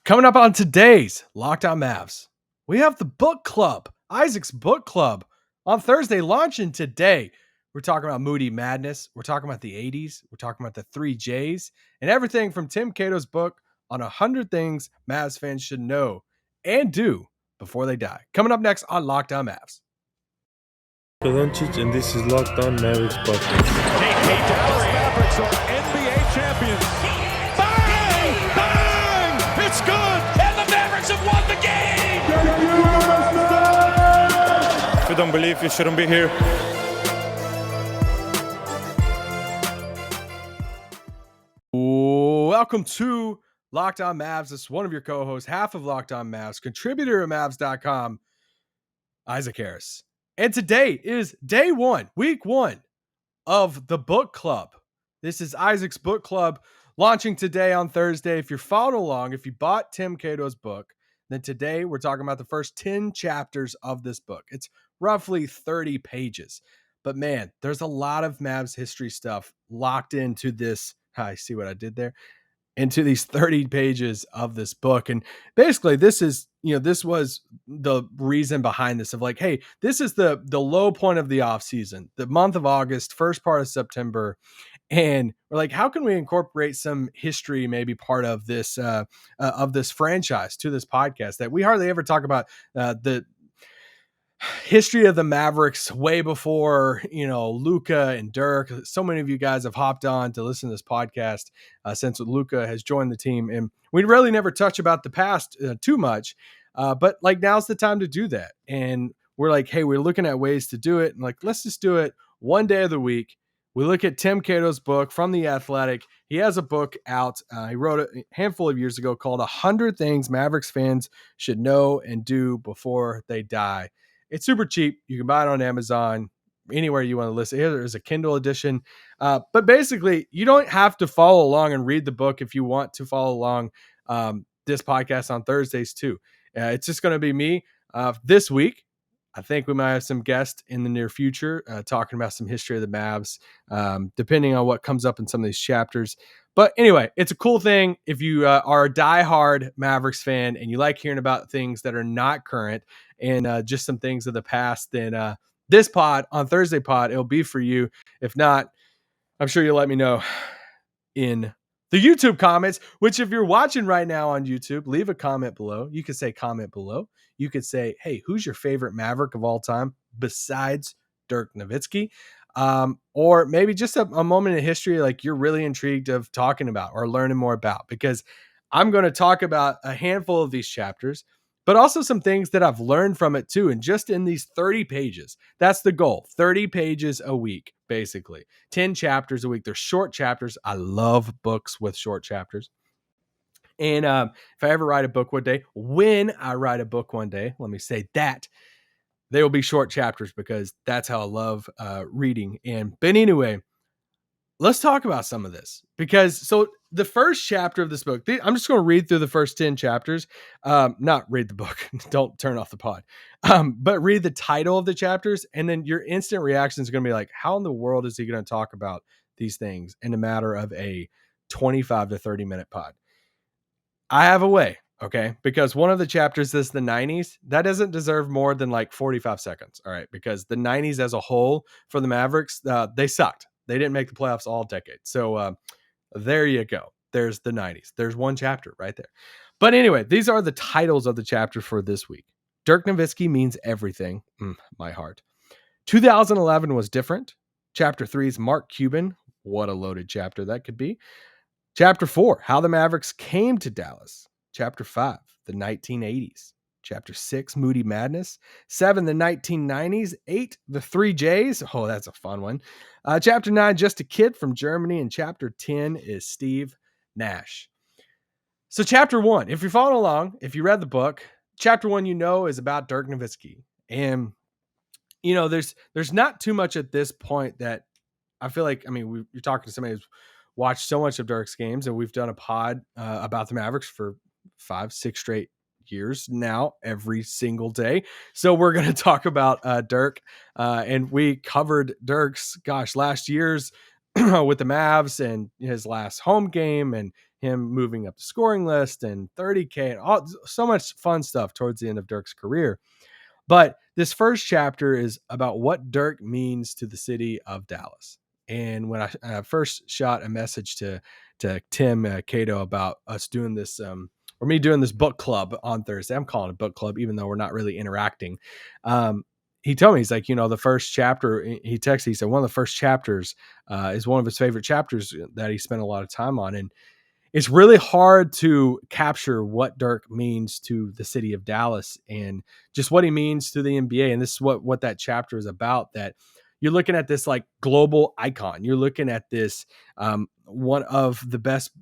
Coming up on today's Locked On Mavs, we have the book club, Isaac's book club, on Thursday, launching today. We're talking about Moody Madness. We're talking about the 80s. We're talking about the 3Js and everything from Tim Cato's book on 100 things Mavs fans should know and do before they die. Coming up next on Locked On Mavs. Doncic, and this is Locked On Mavericks podcast. Hey, Dallas Mavericks are NBA champions. Bang! Bang! It's good! And the Mavericks have won the game! If you don't believe, you shouldn't be here. Welcome to Locked On Mavs. This is one of your co-hosts, half of Locked On Mavs, contributor at Mavs.com, Isaac Harris. And today is day one, week one of the book club. This is Isaac's book club launching today on Thursday. If you're following along, if you bought Tim Cato's book, then today we're talking about the first 10 chapters of this book. It's roughly 30 pages. But man, there's a lot of Mavs history stuff locked into this. I see what I did there. Into these 30 pages of this book. And basically this is, this was the reason behind this of like, hey, this is the low point of the offseason, the month of August, first part of September. And we're like, how can we incorporate some history, maybe part of this franchise to this podcast that we hardly ever talk about the history of the Mavericks way before, Luka and Dirk. So many of you guys have hopped on to listen to this podcast since Luka has joined the team. And we really never touch about the past too much. But like now's the time to do that. And we're like, hey, we're looking at ways to do it. And like, let's just do it one day of the week. We look at Tim Cato's book from The Athletic. He has a book out. He wrote it a handful of years ago called 100 Things Mavericks Fans Should Know and Do Before They Die. It's super cheap. You can buy it on Amazon, anywhere you want to listen. Here there's a Kindle edition. But basically, you don't have to follow along and read the book if you want to follow along this podcast on Thursdays too. It's just going to be me this week. I think we might have some guests in the near future talking about some history of the Mavs, depending on what comes up in some of these chapters. But anyway, it's a cool thing. If you are a diehard Mavericks fan and you like hearing about things that are not current and just some things of the past, then this pod on Thursday pod, it'll be for you. If not, I'm sure you'll let me know in the YouTube comments, which if you're watching right now on YouTube, leave a comment below. You could say comment below. You could say, hey, who's your favorite Maverick of all time besides Dirk Nowitzki? Or maybe just a moment in history like you're really intrigued of talking about or learning more about, because I'm going to talk about a handful of these chapters, but also some things that I've learned from it too. And just in these 30 pages, that's the goal. 30 pages a week, basically 10 chapters a week. They're short chapters. I love books with short chapters. And if I ever write a book one day, when I write a book one day, let me say that they will be short chapters because that's how I love reading. But anyway, let's talk about some of this because so the first chapter of this book, I'm just going to read through the first 10 chapters, not read the book. Don't turn off the pod, but read the title of the chapters. And then your instant reaction is going to be like, how in the world is he going to talk about these things in a matter of a 25 to 30 minute pod? I have a way, okay? Because one of the chapters is the 90s. That doesn't deserve more than like 45 seconds, all right? Because the 90s as a whole for the Mavericks, they sucked. They didn't make the playoffs all decade. So there you go. There's the 90s. There's one chapter right there. But anyway, these are the titles of the chapter for this week. Dirk Nowitzki means everything. My heart. 2011 was different. Chapter 3 is Mark Cuban. What a loaded chapter that could be. Chapter 4, how the Mavericks came to Dallas. Chapter 5, the 1980s. Chapter 6, Moody Madness. 7, the 1990s. 8, the 3Js. Oh, that's a fun one. Chapter 9, just a kid from Germany. And chapter 10 is Steve Nash. So chapter 1, if you're following along, if you read the book, chapter 1, is about Dirk Nowitzki. And, there's not too much at this point that I feel like, you're talking to somebody who's watched so much of Dirk's games, and we've done a pod about the Mavericks for 5-6 straight years now, every single day. So we're going to talk about Dirk, and we covered Dirk's last year's with the Mavs and his last home game and him moving up the scoring list and 30K and all so much fun stuff towards the end of Dirk's career. But this first chapter is about what Dirk means to the city of Dallas. And when I first shot a message to Tim Cato about us doing this, or me doing this book club on Thursday, I'm calling it book club, even though we're not really interacting. He told me, he's like, the first chapter, he texted, he said one of the first chapters is one of his favorite chapters that he spent a lot of time on. And it's really hard to capture what Dirk means to the city of Dallas and just what he means to the NBA. And this is what that chapter is about, that you're looking at this like global icon. You're looking at this one of the best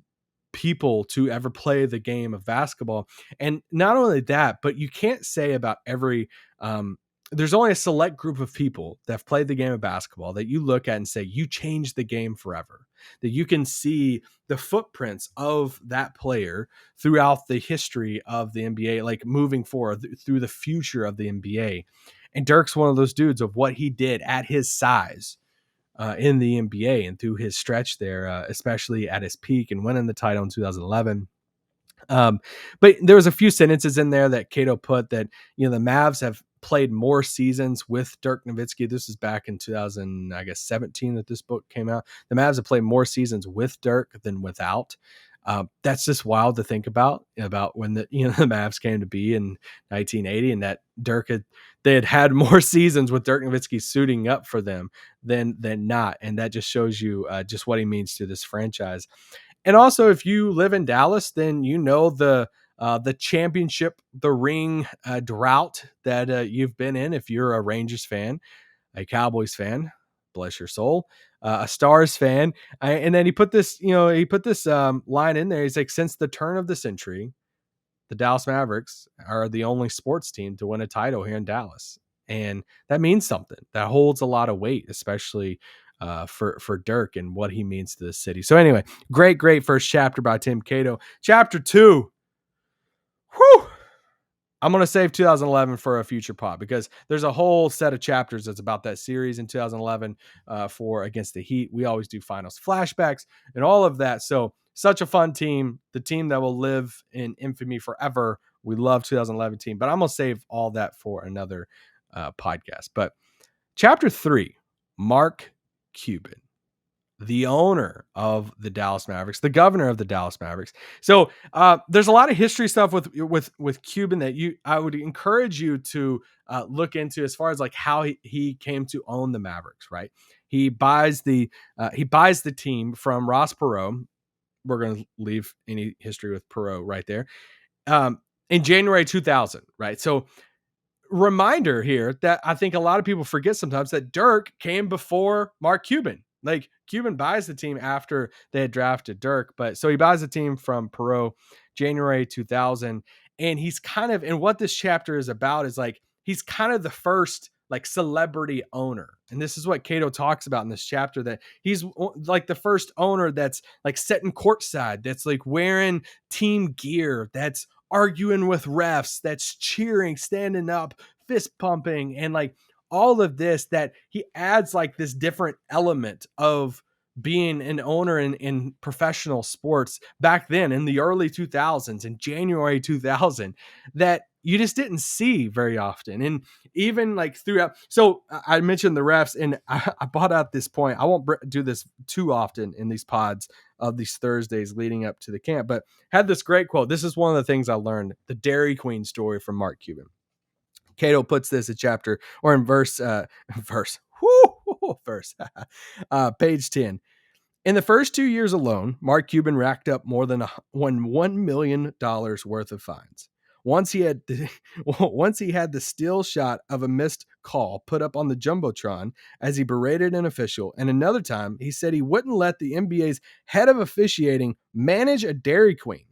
people to ever play the game of basketball. And not only that, but you can't say about every there's only a select group of people that have played the game of basketball that you look at and say, you changed the game forever, that you can see the footprints of that player throughout the history of the NBA, like moving forward through the future of the NBA. And Dirk's one of those dudes of what he did at his size in the NBA and through his stretch there, especially at his peak and winning the title in 2011. But there was a few sentences in there that Cato put that, the Mavs have played more seasons with Dirk Nowitzki. This is back in 2017 that this book came out. The Mavs have played more seasons with Dirk than without. That's just wild to think about when the Mavs came to be in 1980, and that they had more seasons with Dirk Nowitzki suiting up for them than not. And that just shows you just what he means to this franchise. And also, if you live in Dallas, then the championship, the ring drought that you've been in. If you're a Rangers fan, a Cowboys fan, bless your soul, a Stars fan, and then he put this line in there. He's like, since the turn of the century, the Dallas Mavericks are the only sports team to win a title here in Dallas, and that means something. That holds a lot of weight, especially for Dirk and what he means to the city. So anyway, great first chapter by Tim Cato. Chapter 2. Whew. I'm going to save 2011 for a future pod because there's a whole set of chapters that's about that series in 2011 for against the Heat. We always do finals flashbacks and all of that. So such a fun team, the team that will live in infamy forever. We love 2011 team, but I'm going to save all that for another podcast. But chapter 3, Mark Cuban, the owner of the Dallas Mavericks, the governor of the Dallas Mavericks. So there's a lot of history stuff with Cuban that I would encourage you to look into as far as like how he came to own the Mavericks. Right, he buys the team from Ross Perot. We're going to leave any history with Perot right there. In January 2000, right? So reminder here that I think a lot of people forget sometimes that Dirk came before Mark Cuban. Like Cuban buys the team after they had drafted Dirk, but so he buys the team from Perot January 2000. And he's kind of, and what this chapter is about is like, he's kind of the first like celebrity owner. And this is what Cato talks about in this chapter, that he's like the first owner that's like sitting courtside, that's like wearing team gear, that's arguing with refs, that's cheering, standing up, fist pumping, and like all of this, that he adds like this different element of being an owner in professional sports back then in the early 2000s, in January 2000, that you just didn't see very often. And even like throughout, so I mentioned the refs, and I brought out this point. I won't do this too often in these pods of these Thursdays leading up to the camp, but had this great quote. This is one of the things I learned, the Dairy Queen story from Mark Cuban. Cato puts this in chapter or in verse, page 10. In the first 2 years alone, Mark Cuban racked up more than $1 million worth of fines. Once he had the still shot of a missed call put up on the Jumbotron as he berated an official, and another time he said he wouldn't let the NBA's head of officiating manage a Dairy Queen.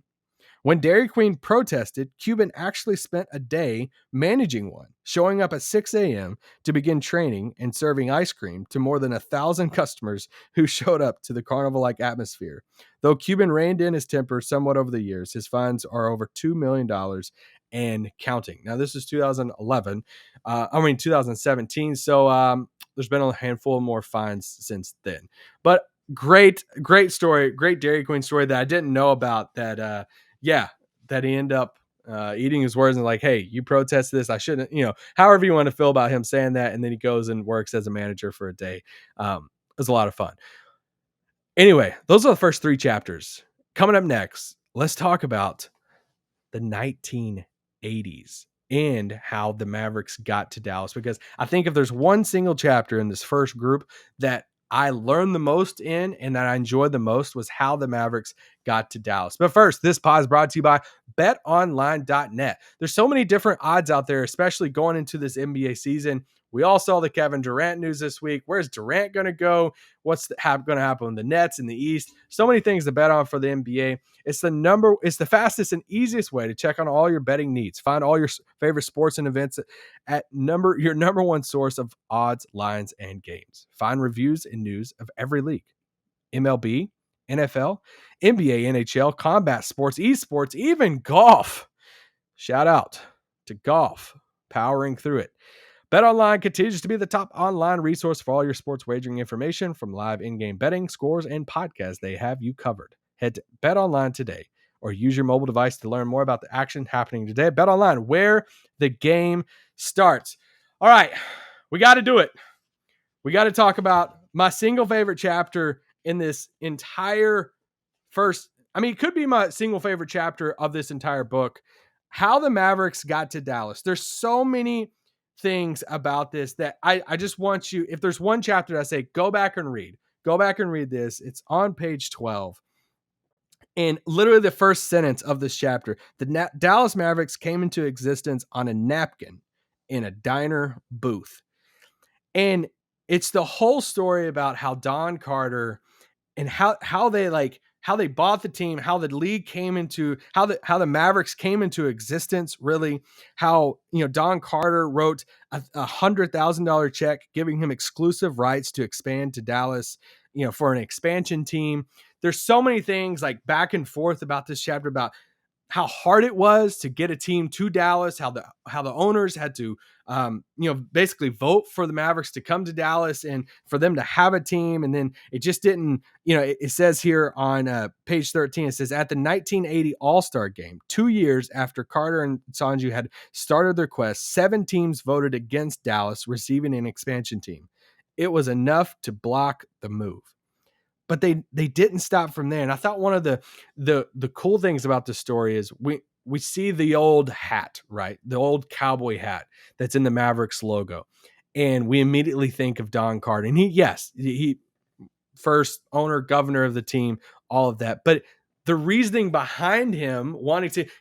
When Dairy Queen protested, Cuban actually spent a day managing one, showing up at 6 a.m. to begin training and serving ice cream to more than 1,000 customers who showed up to the carnival-like atmosphere. Though Cuban reined in his temper somewhat over the years, his fines are over $2 million and counting. Now, this is 2017. So there's been a handful more fines since then. But great story, great Dairy Queen story that I didn't know about. That that he ended up eating his words and like, hey, you protested this, I shouldn't, however you want to feel about him saying that, and then he goes and works as a manager for a day. It was a lot of fun. Anyway, those are the first 3 chapters. Coming up next, let's talk about the 1980s and how the Mavericks got to Dallas, because I think if there's one single chapter in this first group that I learned the most in and that I enjoyed the most was how the Mavericks got to Dallas. But first, this pod is brought to you by betonline.net. There's so many different odds out there, especially going into this NBA season. We all saw the Kevin Durant news this week. Where's Durant going to go? What's going to happen with the Nets in the East? So many things to bet on for the NBA. It's the fastest and easiest way to check on all your betting needs. Find all your favorite sports and events at your number one source of odds, lines, and games. Find reviews and news of every league. MLB, NFL, NBA, NHL, combat sports, esports, even golf. Shout out to golf, powering through it. BetOnline continues to be the top online resource for all your sports wagering information, from live in-game betting, scores, and podcasts. They have you covered. Head to BetOnline today or use your mobile device to learn more about the action happening today. BetOnline, where the game starts. All right, we got to do it. We got to talk about my single favorite chapter in this entire it could be my single favorite chapter of this entire book, how the Mavericks got to Dallas. There's so many things about this that I just want you, if there's one chapter that I say, go back and read this. It's on page 12. And literally the first sentence of this chapter, the Dallas Mavericks came into existence on a napkin in a diner booth. And it's the whole story about how Don Carter and how they bought the team, how the league came into, how the Mavericks came into existence, really, how, Don Carter wrote a $100,000 check giving him exclusive rights to expand to Dallas, for an expansion team. There's so many things like back and forth about this chapter, about how hard it was to get a team to Dallas, how the owners had to, basically vote for the Mavericks to come to Dallas and for them to have a team. And then it just didn't, it says here on page 13, it says, at the 1980 All-Star game, 2 years after Carter and Sanju had started their quest, 7 teams voted against Dallas receiving an expansion team. It was enough to block the move. But they didn't stop from there. And I thought one of the cool things about this story is we see the old hat, right? The old cowboy hat that's in the Mavericks logo. And we immediately think of Don Carter. And he first owner, governor of the team, all of that. But the reasoning behind him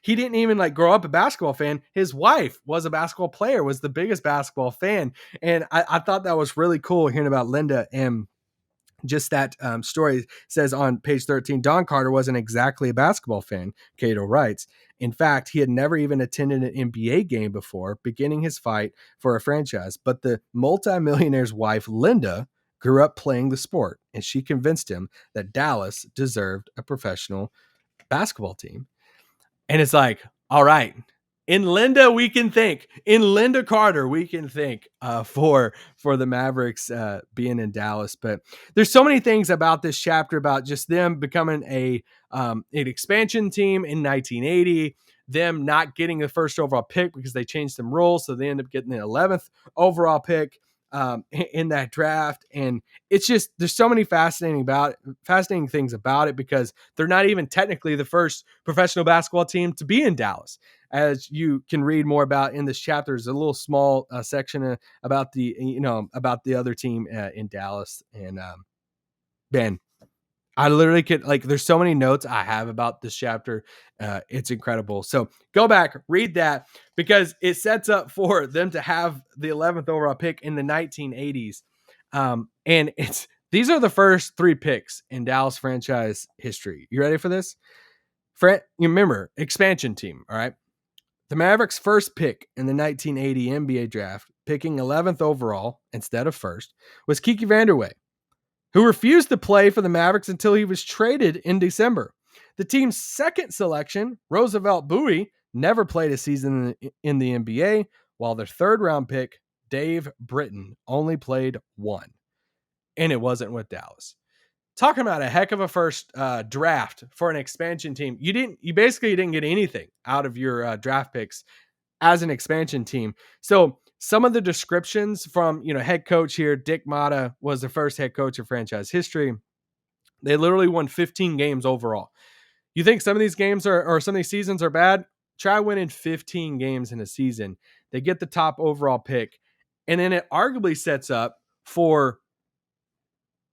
he didn't even grow up a basketball fan. His wife was a basketball player, was the biggest basketball fan. And I thought that was really cool hearing about Linda. And just that story says on page 13, Don Carter wasn't exactly a basketball fan, Cato writes. In fact, he had never even attended an NBA game before beginning his fight for a franchise. But the multimillionaire's wife, Linda, grew up playing the sport, and she convinced him that Dallas deserved a professional basketball team. And it's like, all right, in Linda, we can think. In Linda Carter, we can think for the Mavericks being in Dallas. But there's so many things about this chapter about just them becoming an expansion team in 1980, them not getting the first overall pick because they changed some rules, so they end up getting the 11th overall pick in that draft. And it's just, there's so many fascinating things about it, because they're not even technically the first professional basketball team to be in Dallas. As you can read more about in this chapter, there's a little small section about the other team in Dallas. And Ben, I literally could, there's so many notes I have about this chapter. It's incredible. So go back, read that, because it sets up for them to have the 11th overall pick in the 1980s. And these are the first 3 picks in Dallas franchise history. You ready for this? You remember, expansion team. All right. The Mavericks' first pick in the 1980 NBA draft, picking 11th overall instead of first, was Kiki Vanderway, who refused to play for the Mavericks until he was traded in December. The team's second selection, Roosevelt Bowie, never played a season in the NBA, while their third-round pick, Dave Britton, only played 1. And it wasn't with Dallas. talking about a heck of a first draft for an expansion team. You basically didn't get anything out of your draft picks as an expansion team. So some of the descriptions from, head coach here, Dick Motta was the first head coach of franchise history. They literally won 15 games overall. You think some of these games or some of these seasons are bad? Try winning 15 games in a season. They get the top overall pick. And then it arguably sets up for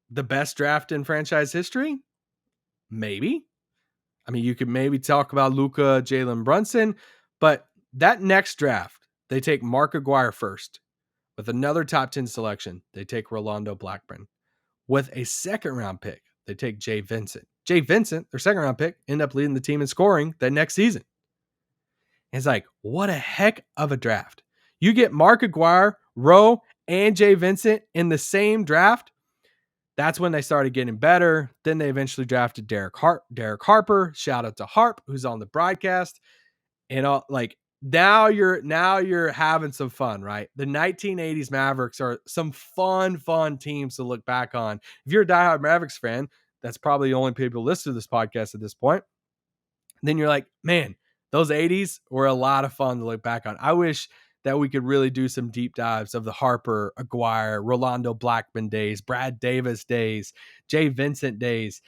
the best draft in franchise history. Maybe. I mean, you could maybe talk about Luka, Jalen Brunson, but that next draft, they take Mark Aguirre first. With another top 10 selection, they take Rolando Blackburn. With a second round pick, they take Jay Vincent. Jay Vincent, their second round pick, ended up leading the team in scoring that next season. And it's like, what a heck of a draft. You get Mark Aguirre, Rowe, and Jay Vincent in the same draft. That's when they started getting better. Then they eventually drafted Derek Harper. Shout out to Harp, who's on the broadcast. And all, like, now you're having some fun, right? The 1980s Mavericks are some fun teams to look back on. If you're a diehard Mavericks fan, that's probably the only people listen to this podcast at this point. Then you're like, man, those 80s were a lot of fun to look back on. I wish that we could really do some deep dives of the Harper, Aguirre, Rolando Blackman days, Brad Davis days, Jay Vincent days.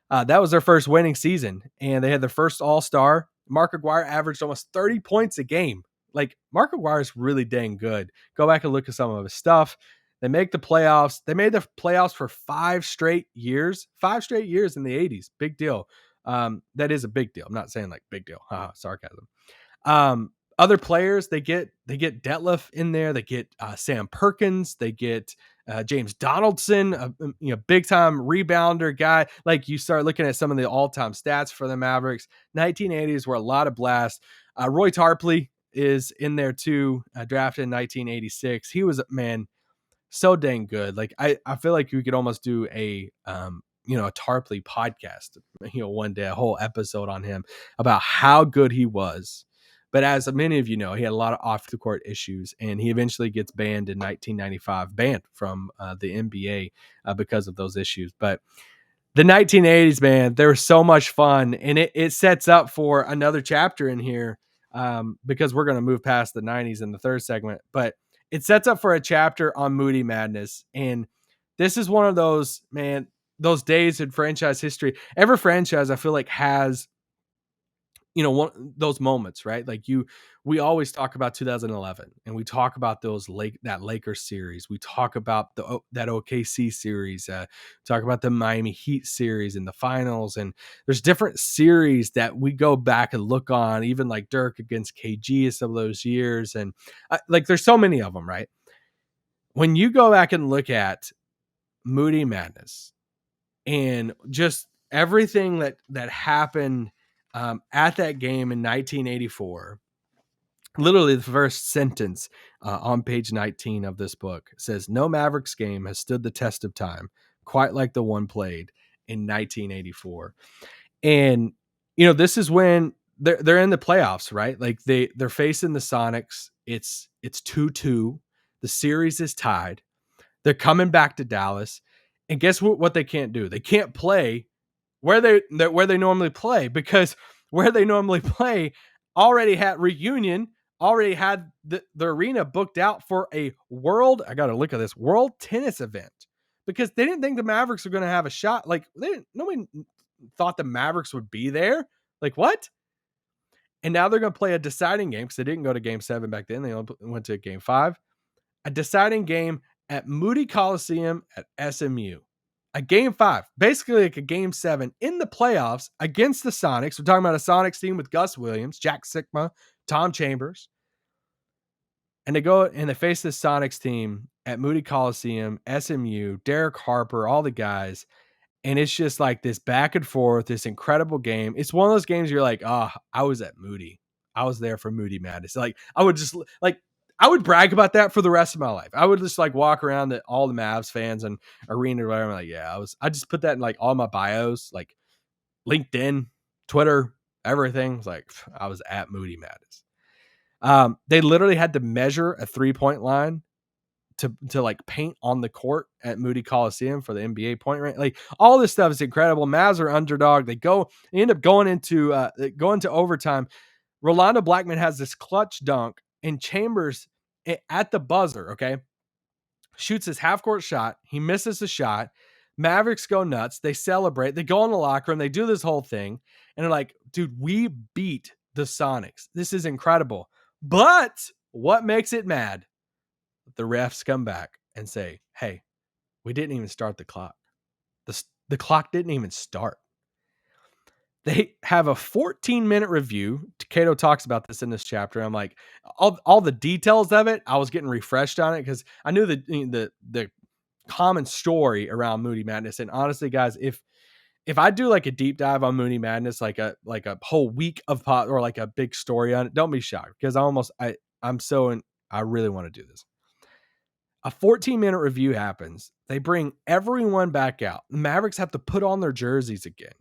That was their first winning season, and they had their first All-Star. Mark Aguirre averaged almost 30 points a game. Like, Mark Aguirre is really dang good. Go back and look at some of his stuff. They make the playoffs. They made the playoffs for 5 straight years. 5 straight years in the 80s. Big deal. That is a big deal. I'm not saying like big deal. Sarcasm. Other players, they get Detlef in there. They get Sam Perkins. They get James Donaldson, a big time rebounder guy. Like, you start looking at some of the all time stats for the Mavericks. 1980s were a lot of blasts. Roy Tarpley is in there too, drafted in 1986. He was, man, so dang good. Like, I feel like you could almost do a Tarpley podcast, one day, a whole episode on him about how good he was. But as many of you know, he had a lot of off the court issues, and he eventually gets banned in 1995, banned from the NBA because of those issues. But the 1980s, man, they were so much fun, and it sets up for another chapter in here because we're going to move past the 90s in the third segment. But it sets up for a chapter on Moody Madness, and this is one of those, man, those days in franchise history. Every franchise, I feel like, has those moments, right? Like, we always talk about 2011, and we talk about that Lakers series. We talk about that OKC series. Talk about the Miami Heat series in the finals, and there's different series that we go back and look on, even like Dirk against KG some of those years, and like, there's so many of them, right? When you go back and look at Moody Madness and just everything that happened at that game in 1984, literally the first sentence on page 19 of this book says, "No Mavericks game has stood the test of time quite like the one played in 1984." And, this is when they're in the playoffs, right? Like, they're facing the Sonics. It's 2-2. The series is tied. They're coming back to Dallas. And guess what they can't do? They can't play where they normally play, because where they normally play already had the arena booked out for a world tennis event, because they didn't think the Mavericks were going to have a shot. Like, nobody thought the Mavericks would be there. Like, what? And now they're going to play a deciding game, because they didn't go to game 7 back then. They only went to game 5, a deciding game at Moody Coliseum at SMU. A game 5, basically like a game 7 in the playoffs against the Sonics. We're talking about a Sonics team with Gus Williams, Jack Sikma, Tom Chambers. And they go and they face this Sonics team at Moody Coliseum, SMU, Derek Harper, all the guys. And it's just like this back and forth, this incredible game. It's one of those games you're like, I was at Moody. I was there for Moody Madness. Like, I would brag about that for the rest of my life. I would just like walk around all the Mavs fans and arena or whatever. I'm like, yeah, I just put that in like all my bios, like LinkedIn, Twitter, everything. It's like, I was at Moody Madness. They literally had to measure a 3-point line to like paint on the court at Moody Coliseum for the NBA point rank. Like all this stuff is incredible. Mavs are underdog. They end up going into overtime. Rolando Blackman has this clutch dunk, and Chambers at the buzzer, okay, shoots his half-court shot. He misses the shot. Mavericks go nuts. They celebrate. They go in the locker room. They do this whole thing. And they're like, dude, we beat the Sonics. This is incredible. But what makes it mad? The refs come back and say, hey, we didn't even start the clock. The clock didn't even start. They have a 14-minute review. Cato talks about this in this chapter. I'm like, all the details of it, I was getting refreshed on it because I knew the common story around Moody Madness. And honestly, guys, if I do like a deep dive on Moody Madness, like a whole week of pot or like a big story on it, don't be shocked because I really want to do this. A 14-minute review happens. They bring everyone back out. The Mavericks have to put on their jerseys again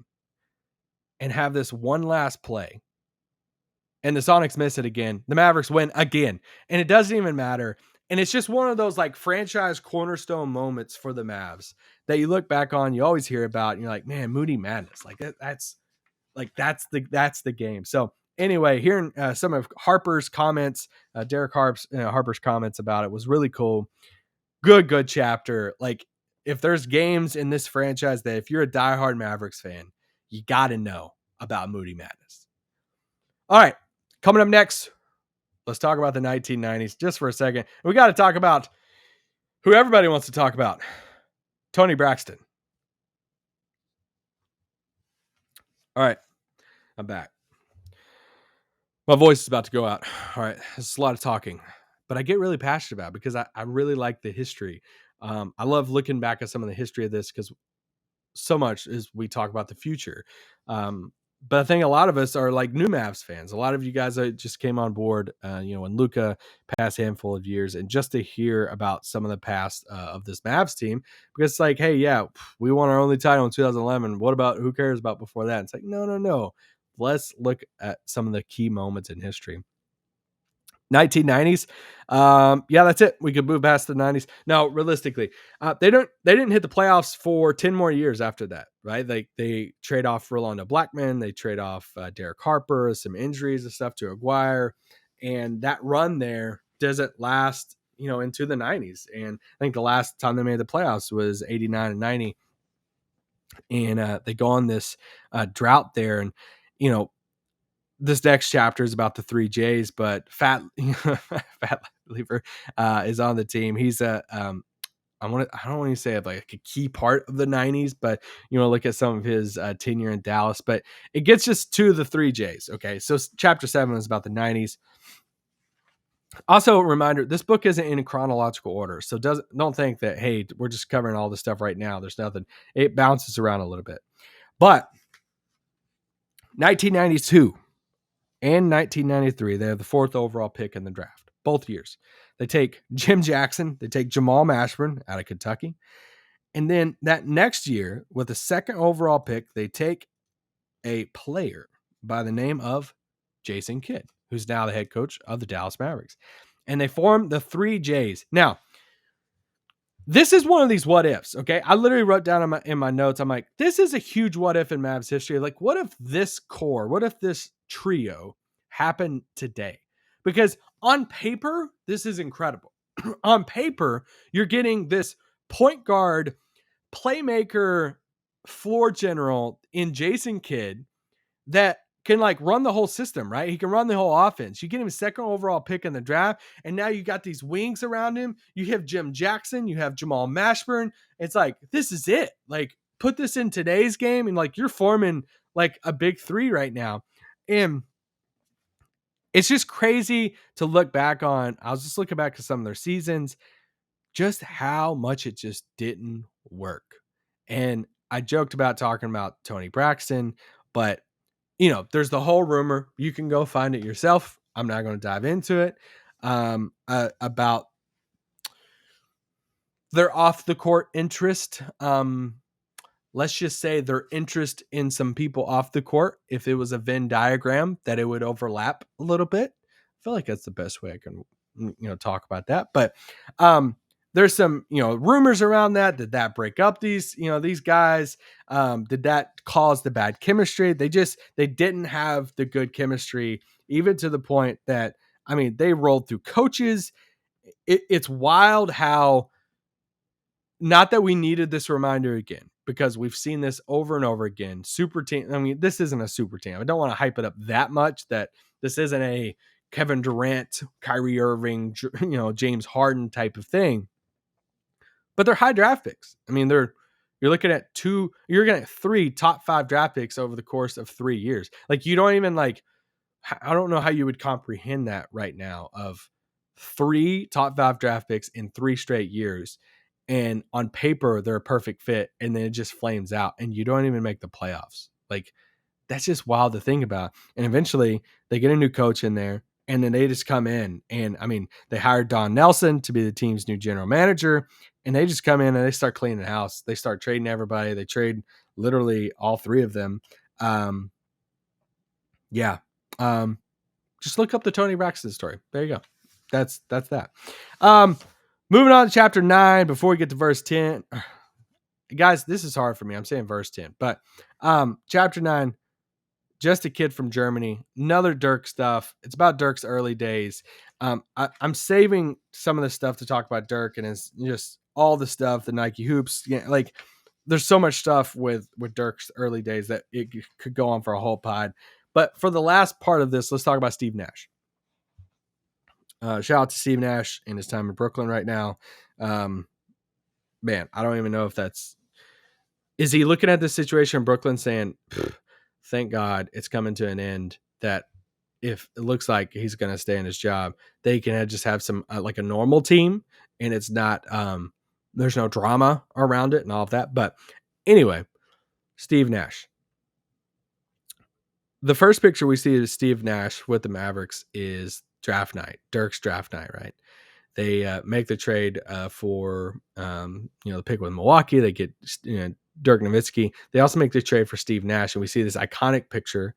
and have this one last play. And the Sonics miss it again. The Mavericks win again. And it doesn't even matter. And it's just one of those like franchise cornerstone moments for the Mavs that you look back on, you always hear about, and you're like, man, Moody Madness. Like that's the game. So anyway, hearing some of Harper's comments, Derek Harper's comments about it was really cool. Good chapter. Like if there's games in this franchise that if you're a diehard Mavericks fan, you got to know about Moody Madness. All right, coming up next, let's talk about the 1990s just for a second. We got to talk about who everybody wants to talk about, Tony Braxton. All right, I'm back. My voice is about to go out. All right, it's a lot of talking, but I get really passionate about it because I really like the history. I love looking back at some of the history of this because so much as we talk about the future. But I think a lot of us are like new Mavs fans. A lot of you guys just came on board, when Luka past handful of years, and just to hear about some of the past of this Mavs team, because it's like, hey, yeah, we won our only title in 2011. What about who cares about before that? It's like, no. Let's look at some of the key moments in history. 1990s. Yeah, that's it. We could move past the 90s. No, realistically, they didn't hit the playoffs for 10 more years after that, right? They trade off Rolando Blackman, they trade off Derek Harper, some injuries and stuff to Aguirre, and that run there doesn't last, into the 90s. And I think the last time they made the playoffs was 89 and 90. And they go on this drought there, and this next chapter is about the 3 J's, but Fat Lever is on the team. He's I don't want to say like a key part of the 90s, but look at some of his tenure in Dallas. But it gets us to the 3 J's. Okay, so chapter 7 is about the 90s. Also, a reminder: this book isn't in chronological order, so don't think that hey, we're just covering all this stuff right now. There's nothing. It bounces around a little bit, but 1992. And 1993, they have the 4th overall pick in the draft, both years. They take Jim Jackson, they take Jamal Mashburn out of Kentucky. And then that next year, with the 2nd overall pick, they take a player by the name of Jason Kidd, who's now the head coach of the Dallas Mavericks. And they form the 3 J's. Now, this is one of these what ifs, okay? I literally wrote down in my notes, I'm like, this is a huge what if in Mavs history. Like, what if this core, what if this trio happened today? Because on paper, this is incredible. On paper, you're getting this point guard, playmaker, floor general in Jason Kidd that can like run the whole system, right? He can run the whole offense. You get him 2nd overall pick in the draft, and now you got these wings around him. You have Jim Jackson, you have Jamal Mashburn. It's like, this is it. Like, put this in today's game, and like you're forming like a big 3 right now. And it's just crazy to look back on. I was just looking back at some of their seasons, just how much it just didn't work. And I joked about talking about Tony Braxton, but there's the whole rumor. You can go find it yourself. I'm not going to dive into it. About their off the court interest. Let's just say their interest in some people off the court. If it was a Venn diagram, that it would overlap a little bit. I feel like that's the best way I can, talk about that. But there's some, rumors around that. Did that break up these guys? Did that cause the bad chemistry? They didn't have the good chemistry, even to the point that, they rolled through coaches. It's wild how, not that we needed this reminder again, because we've seen this over and over again. Super team. This isn't a super team. I don't want to hype it up that much, that this isn't a Kevin Durant, Kyrie Irving, James Harden type of thing. But they're high draft picks. You're looking at 3 top 5 draft picks over the course of 3 years. Like, you don't even I don't know how you would comprehend that right now, of 3 top 5 draft picks in 3 straight years. And on paper, they're a perfect fit. And then it just flames out and you don't even make the playoffs. Like, that's just wild to think about. And eventually they get a new coach in there, and then they just come in, and they hired Don Nelson to be the team's new general manager, and they just come in and they start cleaning the house. They start trading everybody. They trade literally all 3 of them. Just look up the Tony Braxton story. There you go. That's that. Moving on to chapter 9 before we get to verse 10. Guys, this is hard for me. I'm saying verse 10, but chapter 9, just a kid from Germany, another Dirk stuff. It's about Dirk's early days. I'm saving some of the stuff to talk about Dirk, and it's just all the stuff, the Nike hoops. There's so much stuff with Dirk's early days that it could go on for a whole pod. But for the last part of this, let's talk about Steve Nash. Shout out to Steve Nash and his time in Brooklyn right now. Man, I don't even know if is he looking at this situation in Brooklyn saying, thank God it's coming to an end, that if it looks like he's going to stay in his job, they can just have some like a normal team, and it's not, there's no drama around it and all of that. But anyway, Steve Nash. The first picture we see of Steve Nash with the Mavericks is draft night, Dirk's draft night, right? They make the trade for, the pick with Milwaukee. They get Dirk Nowitzki. They also make the trade for Steve Nash, and we see this iconic picture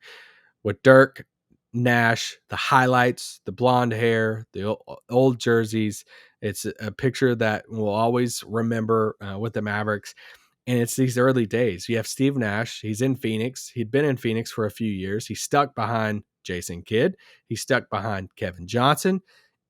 with Dirk, Nash, the highlights, the blonde hair, the old jerseys. It's a picture that we'll always remember with the Mavericks. And it's these early days. You have Steve Nash. He's in Phoenix. He'd been in Phoenix for a few years. He stuck behind Jason Kidd. He stuck behind Kevin Johnson.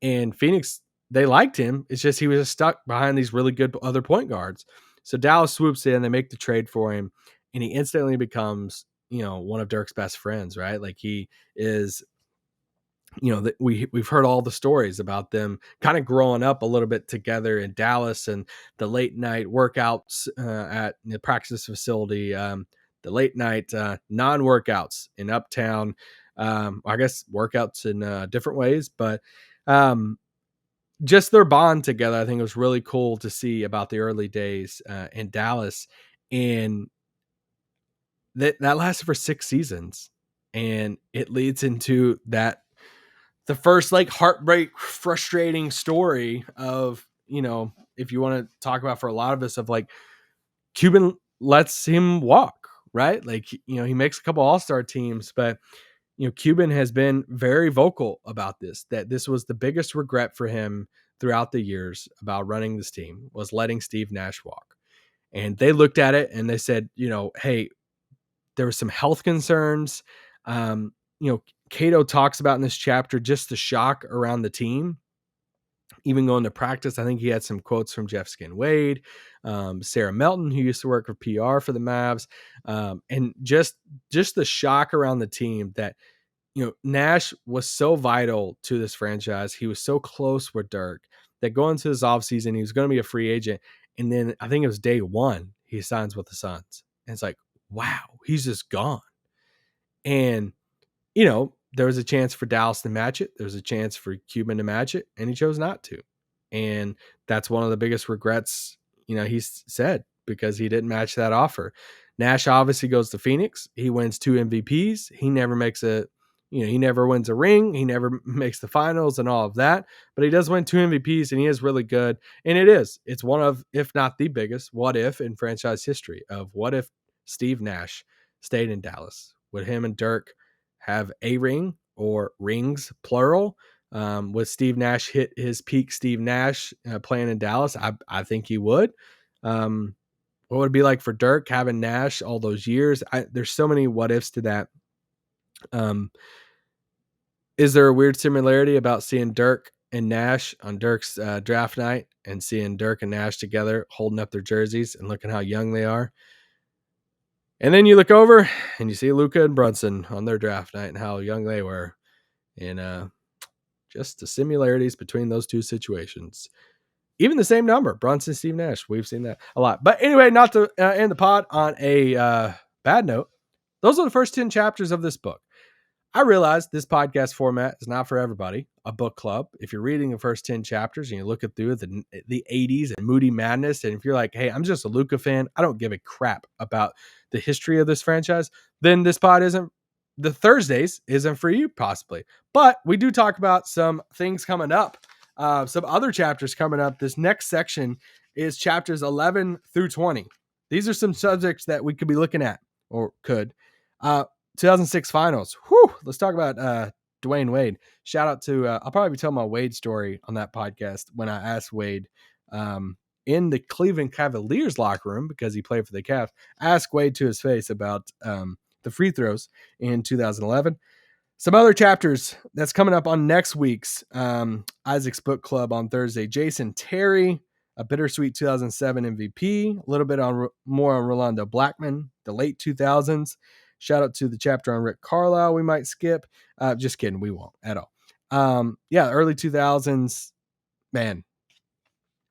And Phoenix, they liked him. It's just he was stuck behind these really good other point guards. So Dallas swoops in. They make the trade for him. And he instantly becomes, one of Dirk's best friends, right? Like, he is, we've heard all the stories about them kind of growing up a little bit together in Dallas, and the late night workouts at the practice facility, the late night non-workouts in Uptown. I guess workouts in different ways, but just their bond together, I think it was really cool to see about the early days in Dallas. And that lasted for 6 seasons, and it leads into the first heartbreak, frustrating story of, if you want to talk about for a lot of us, of Cuban lets him walk, right? He makes a couple all-star teams, but Cuban has been very vocal about this, that this was the biggest regret for him throughout the years about running this team, was letting Steve Nash walk. And they looked at it and they said, hey, there were some health concerns. Cato talks about in this chapter just the shock around the team. Even going to practice, I think he had some quotes from Jeff Skin Wade, Sarah Melton, who used to work for PR for the Mavs, and just the shock around the team that, Nash was so vital to this franchise. He was so close with Dirk that going into this offseason, he was going to be a free agent. And then I think it was day 1, he signs with the Suns. And it's like, wow, he's just gone. And, there was a chance for Dallas to match it. There was a chance for Cuban to match it, and he chose not to. And that's one of the biggest regrets, he's said, because he didn't match that offer. Nash obviously goes to Phoenix. He wins 2 MVPs. He never makes he never wins a ring. He never makes the finals and all of that, but he does win 2 MVPs, and he is really good. And it's one of, if not the biggest, what if in franchise history, of what if Steve Nash stayed in Dallas. Would him and Dirk have a ring, or rings plural? Would Steve Nash hit his peak Steve Nash playing in Dallas? I think he would. What would it be like for Dirk having Nash all those years? There's so many what ifs to that. Is there a weird similarity about seeing Dirk and Nash on Dirk's draft night and seeing Dirk and Nash together holding up their jerseys and looking how young they are? And then you look over and you see Luka and Brunson on their draft night and how young they were. And just the similarities between those two situations. Even the same number, Brunson, Steve Nash. We've seen that a lot. But anyway, not to end the pod on a bad note. Those are the first 10 chapters of this book. I realize this podcast format is not for everybody, a book club. If you're reading the first 10 chapters and you're looking through the 80s and Moody Madness, and if you're like, hey, I'm just a Luka fan, I don't give a crap about the history of this franchise, then this pod isn't, the Thursdays isn't for you possibly. But we do talk about some things coming up, some other chapters coming up. This next section is chapters 11 through 20. These are some subjects that we could be looking at or could. 2006 finals. Whew, let's talk about Dwayne Wade. Shout out to, I'll probably be telling my Wade story on that podcast when I asked Wade in the Cleveland Cavaliers locker room, because he played for the Cavs, asked Wade to his face about the free throws in 2011. Some other chapters that's coming up on next week's Isaac's Book Club on Thursday. Jason Terry, a bittersweet 2007 MVP, a little bit more on Rolando Blackman, the late 2000s. Shout out to the chapter on Rick Carlisle we might skip. Just kidding, we won't at all. Early 2000s, man,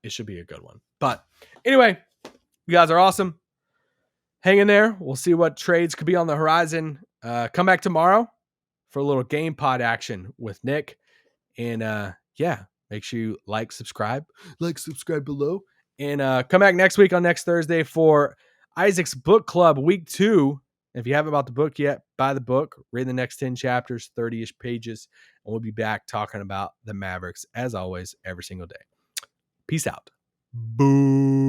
it should be a good one. But anyway, you guys are awesome. Hang in there. We'll see what trades could be on the horizon. Come back tomorrow for a little game pod action with Nick. And make sure you subscribe below. And come back next week on next Thursday for Isaac's Book Club Week 2. If you haven't bought the book yet, buy the book, read the next 10 chapters, 30-ish pages, and we'll be back talking about the Mavericks, as always, every single day. Peace out. Boo.